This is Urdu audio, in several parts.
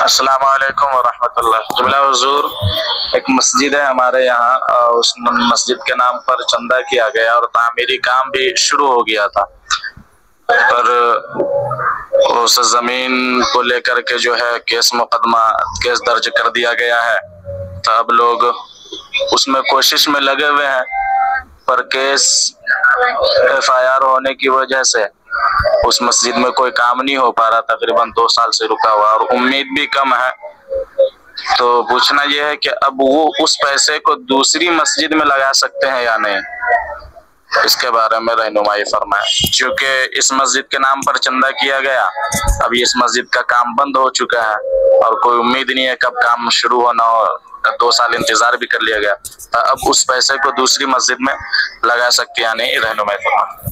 السلام علیکم ورحمۃ اللہ۔ جملہ حضور، ایک مسجد ہے ہمارے یہاں، اس مسجد کے نام پر چندہ کیا گیا اور تعمیری کام بھی شروع ہو گیا تھا، پر اس زمین کو لے کر کے جو ہے کیس درج کر دیا گیا ہے۔ تو اب لوگ اس میں کوشش میں لگے ہوئے ہیں، پر کیس FIR ہونے کی وجہ سے اس مسجد میں کوئی کام نہیں ہو پا رہا، تقریباً 2 سال سے رکا ہوا اور امید بھی کم ہے۔ تو پوچھنا یہ ہے کہ اب وہ اس پیسے کو دوسری مسجد میں لگا سکتے ہیں یا نہیں، اس کے بارے میں رہنمائی فرمائیں۔ چونکہ اس مسجد کے نام پر چندہ کیا گیا، اب اس مسجد کا کام بند ہو چکا ہے اور کوئی امید نہیں ہے کب کام شروع ہونا ہو، 2 سال انتظار بھی کر لیا گیا، تو اب اس پیسے کو دوسری مسجد میں لگا سکتے یا نہیں، رہنمائی فرمائیں۔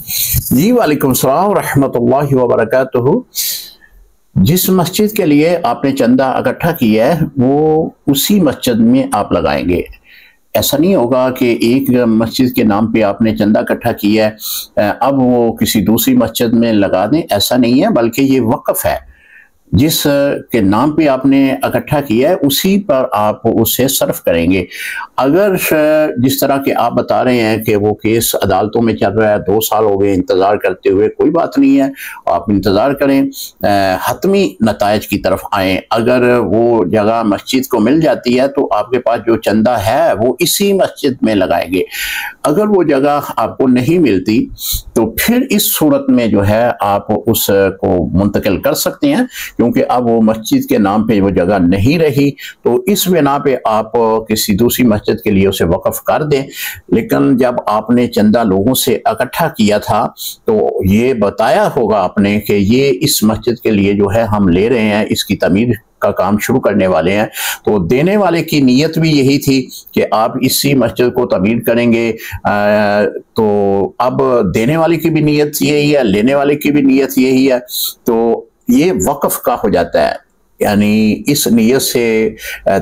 جی وعلیکم السلام ورحمۃ اللہ وبرکاتہ۔ جس مسجد کے لیے آپ نے چندہ اکٹھا کیا ہے وہ اسی مسجد میں آپ لگائیں گے۔ ایسا نہیں ہوگا کہ ایک مسجد کے نام پہ آپ نے چندہ اکٹھا کیا ہے اب وہ کسی دوسری مسجد میں لگا دیں، ایسا نہیں ہے، بلکہ یہ وقف ہے۔ جس کے نام پہ آپ نے اکٹھا کیا ہے اسی پر آپ اسے صرف کریں گے۔ اگر جس طرح کہ آپ بتا رہے ہیں کہ وہ کیس عدالتوں میں چل رہا ہے، 2 سال ہو گئے انتظار کرتے ہوئے، کوئی بات نہیں ہے، آپ انتظار کریں، حتمی نتائج کی طرف آئیں۔ اگر وہ جگہ مسجد کو مل جاتی ہے تو آپ کے پاس جو چندہ ہے وہ اسی مسجد میں لگائیں گے۔ اگر وہ جگہ آپ کو نہیں ملتی تو پھر اس صورت میں جو ہے آپ اس کو منتقل کر سکتے ہیں، کیونکہ اب وہ مسجد کے نام پہ وہ جگہ نہیں رہی، تو اس بنا پہ آپ کسی دوسری مسجد کے لیے اسے وقف کر دیں۔ لیکن جب آپ نے چندہ لوگوں سے اکٹھا کیا تھا تو یہ بتایا ہوگا آپ نے کہ یہ اس مسجد کے لیے جو ہے ہم لے رہے ہیں، اس کی تعمیر کا کام شروع کرنے والے ہیں، تو دینے والے کی نیت بھی یہی تھی کہ آپ اسی مسجد کو تعمیر کریں گے۔ تو اب دینے والے کی بھی نیت یہی ہے، لینے والے کی بھی نیت یہی ہے، تو یہ وقف کا ہو جاتا ہے، یعنی اس نیت سے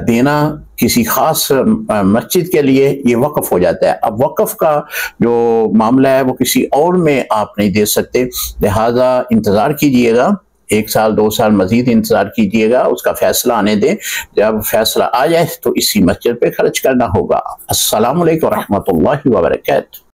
دینا کسی خاص مسجد کے لیے یہ وقف ہو جاتا ہے۔ اب وقف کا جو معاملہ ہے وہ کسی اور میں آپ نہیں دے سکتے، لہذا انتظار کیجئے گا، 1 سال 2 سال مزید انتظار کیجئے گا، اس کا فیصلہ آنے دیں، جب فیصلہ آ جائے تو اسی مسجد پہ خرچ کرنا ہوگا۔ السلام علیکم ورحمۃ اللہ وبرکاتہ۔